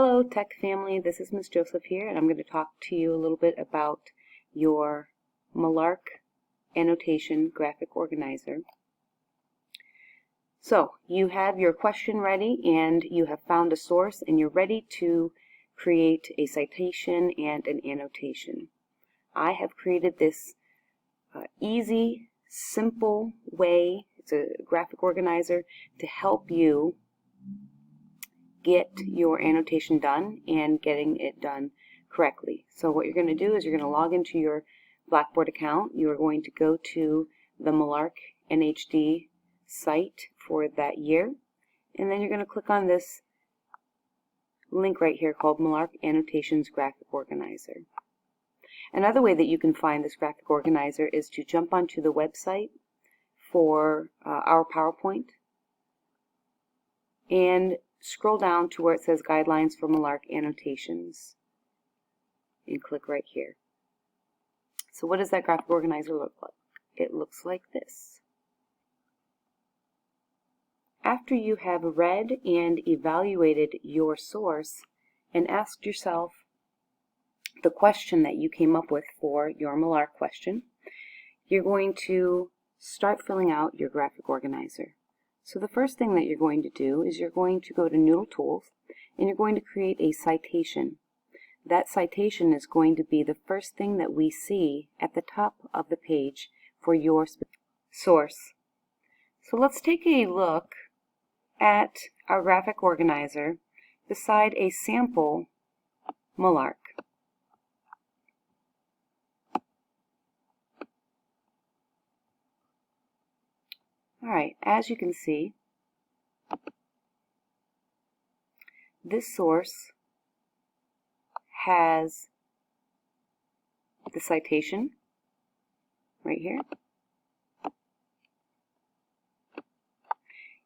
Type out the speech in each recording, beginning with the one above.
Hello Tech family, this is Ms. Joseph here, and I'm going to talk to you a little bit about your MLARC Annotation Graphic Organizer. So you have your question ready and you have found a source and you're ready to create a citation and an annotation. I have created this easy, simple way, it's a graphic organizer to help you get your annotation done and getting it done correctly. So what you're going to do is you're going to log into your Blackboard account. You are going to go to the MLARC NHD site for that year, and then you're going to click on this link right here called MLARC Annotations Graphic Organizer. Another way that you can find this graphic organizer is to jump onto the website for our PowerPoint and scroll down to where it says Guidelines for MLARC Annotations and click right here. So what does that graphic organizer look like? It looks like this. After you have read and evaluated your source and asked yourself the question that you came up with for your MLARC question, you're going to start filling out your graphic organizer. So the first thing that you're going to do is you're going to go to Noodle Tools and you're going to create a citation. That citation is going to be the first thing that we see at the top of the page for your source. So let's take a look at our graphic organizer beside a sample MLARC. Alright, as you can see, this source has the citation right here.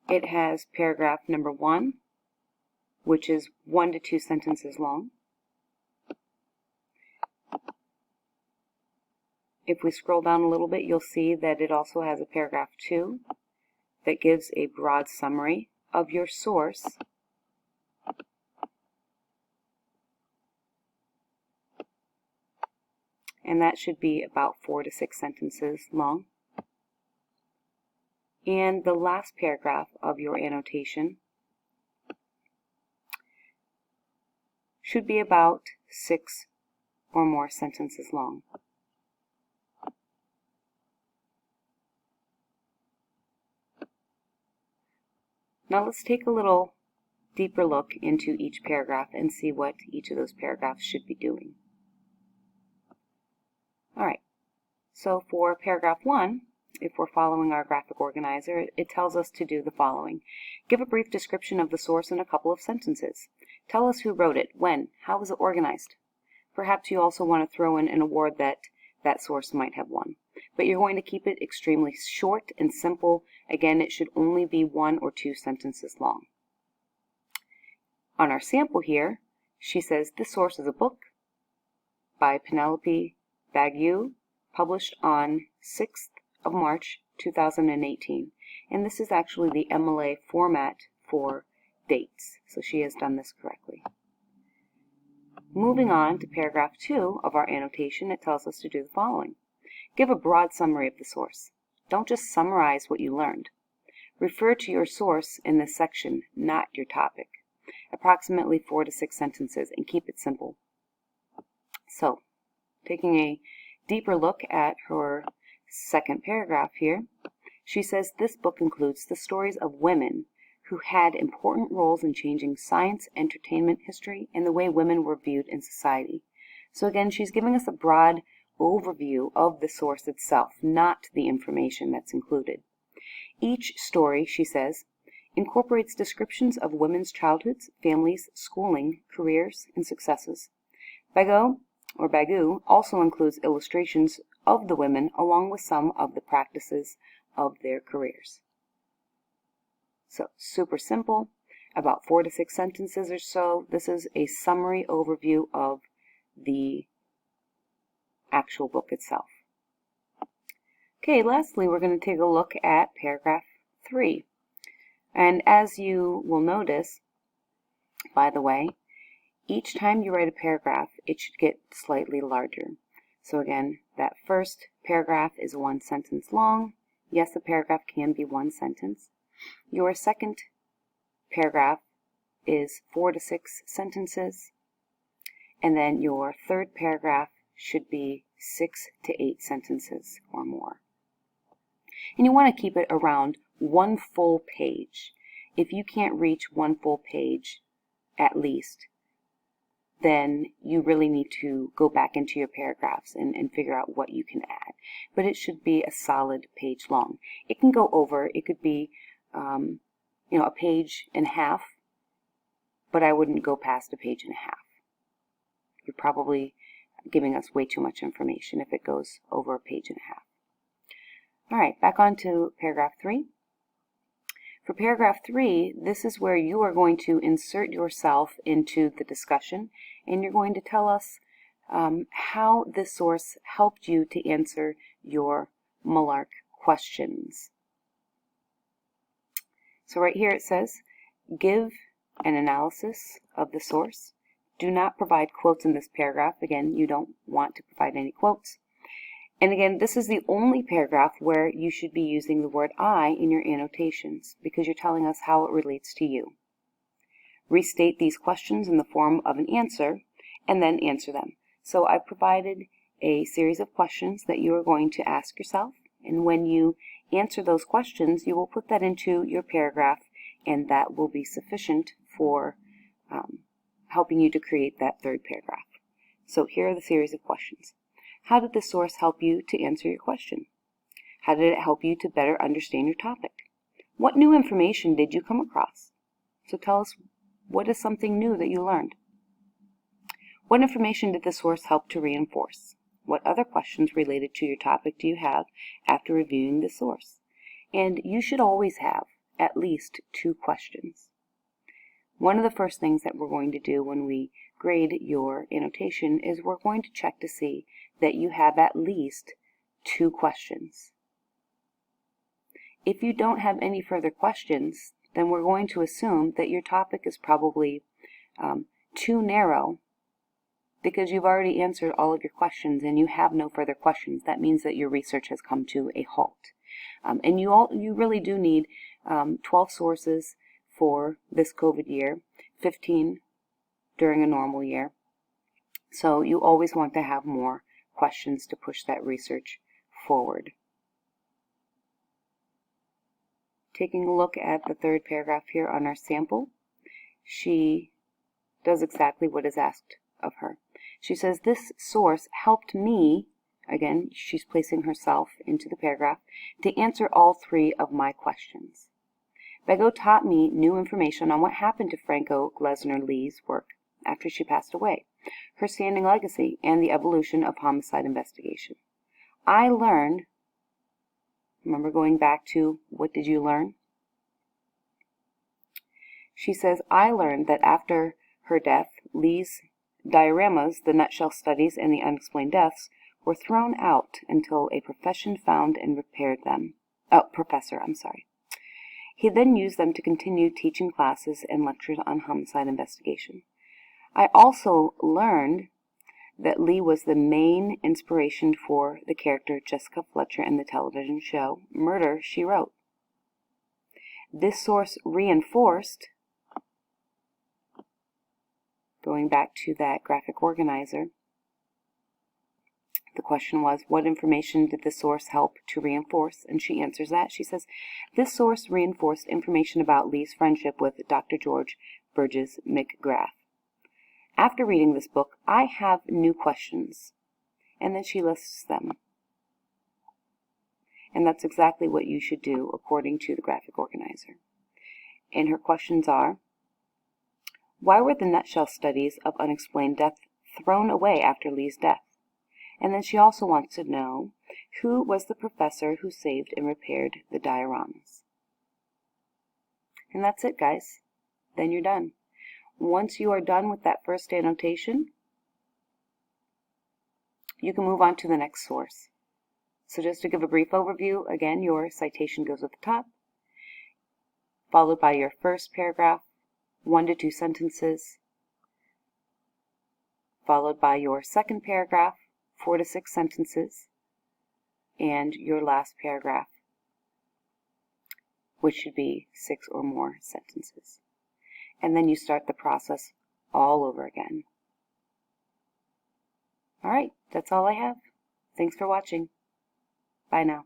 It has paragraph number 1, which is 1 to 2 sentences long. If we scroll down a little bit, you'll see that it also has a paragraph 2 that gives a broad summary of your source. And that should be about 4 to 6 sentences long. And the last paragraph of your annotation should be about 6 or more sentences long. Now let's take a little deeper look into each paragraph and see what each of those paragraphs should be doing. Alright, so for paragraph 1, if we're following our graphic organizer, it tells us to do the following. Give a brief description of the source in a couple of sentences. Tell us who wrote it, when, how was it organized. Perhaps you also want to throw in an award that that source might have won. But you're going to keep it extremely short and simple. Again, it should only be 1 or 2 sentences long. On our sample here, she says this source is a book by Penelope Bagu, published on 6th of March 2018. And this is actually the MLA format for dates. So she has done this correctly. Moving on to paragraph 2 of our annotation, it tells us to do the following. Give a broad summary of the source. Don't just summarize what you learned. Refer to your source in this section, not your topic. Approximately 4 to 6 sentences, and keep it simple. So, taking a deeper look at her second paragraph here, she says this book includes the stories of women who had important roles in changing science, entertainment, history, and the way women were viewed in society. So again, she's giving us a broad overview of the source itself, not the information that's included. Each story, she says, incorporates descriptions of women's childhoods, families, schooling, careers, and successes. Bagu also includes illustrations of the women along with some of the practices of their careers. So, super simple, about 4 to 6 sentences or so. This is a summary overview of the actual book itself. Okay, lastly, we're going to take a look at paragraph 3. And as you will notice, by the way, Each time you write a paragraph, it should get slightly larger. So again, that first paragraph is 1 sentence long. Yes, a paragraph can be 1 sentence. Your second paragraph is 4 to 6 sentences. And then your third paragraph should be 6 to 8 sentences or more. And you want to keep it around 1 full page. If you can't reach 1 full page, at least, then you really need to go back into your paragraphs and figure out what you can add. But it should be a solid page long. It can go over. It could be, a page and a half, but I wouldn't go past a page and a half. You're probably giving us way too much information if it goes over a page and a half. All right, back on to paragraph 3. For paragraph 3, this is where you are going to insert yourself into the discussion, and you're going to tell us how this source helped you to answer your MLARC questions. So right here it says, give an analysis of the source. Do not provide quotes in this paragraph. Again, you don't want to provide any quotes. And again, this is the only paragraph where you should be using the word I in your annotations because you're telling us how it relates to you. Restate these questions in the form of an answer and then answer them. So I've provided a series of questions that you are going to ask yourself, and when you answer those questions, you will put that into your paragraph, and that will be sufficient for helping you to create that third paragraph. So here are the series of questions. How did this source help you to answer your question? How did it help you to better understand your topic? What new information did you come across? So tell us, what is something new that you learned? What information did the source help to reinforce? What other questions related to your topic do you have after reviewing the source? And you should always have at least 2 questions. One of the first things that we're going to do when we grade your annotation is we're going to check to see that you have at least 2 questions. If you don't have any further questions, then we're going to assume that your topic is probably too narrow because you've already answered all of your questions and you have no further questions. That means that your research has come to a halt. And you really do need 12 sources for this COVID year, 15 during a normal year. So you always want to have more questions to push that research forward. Taking a look at the third paragraph here on our sample, she does exactly what is asked of her. She says, this source helped me, again, she's placing herself into the paragraph, to answer all 3 of my questions. Bego taught me new information on what happened to Franco Glessner Lee's work after she passed away, her standing legacy, and the evolution of homicide investigation. I learned, remember going back to what did you learn? She says, I learned that after her death, Lee's dioramas, the nutshell studies, and the unexplained deaths were thrown out until a professor found and repaired them. He then used them to continue teaching classes and lectures on homicide investigation. I also learned that Lee was the main inspiration for the character Jessica Fletcher in the television show Murder, She Wrote. This source reinforced, going back to that graphic organizer, the question was, what information did the source help to reinforce? And she answers that. She says, this source reinforced information about Lee's friendship with Dr. George Burgess McGrath. After reading this book, I have new questions. And then she lists them. And that's exactly what you should do according to the graphic organizer. And her questions are, why were the nutshell studies of unexplained death thrown away after Lee's death? And then she also wants to know, who was the professor who saved and repaired the dioramas? And that's it, guys. Then you're done. Once you are done with that first annotation, you can move on to the next source. So just to give a brief overview, again, your citation goes at the top, followed by your first paragraph, 1 to 2 sentences, followed by your second paragraph, 4 to 6 sentences, and your last paragraph, which should be 6 or more sentences. And then you start the process all over again. All right, that's all I have. Thanks for watching. Bye now.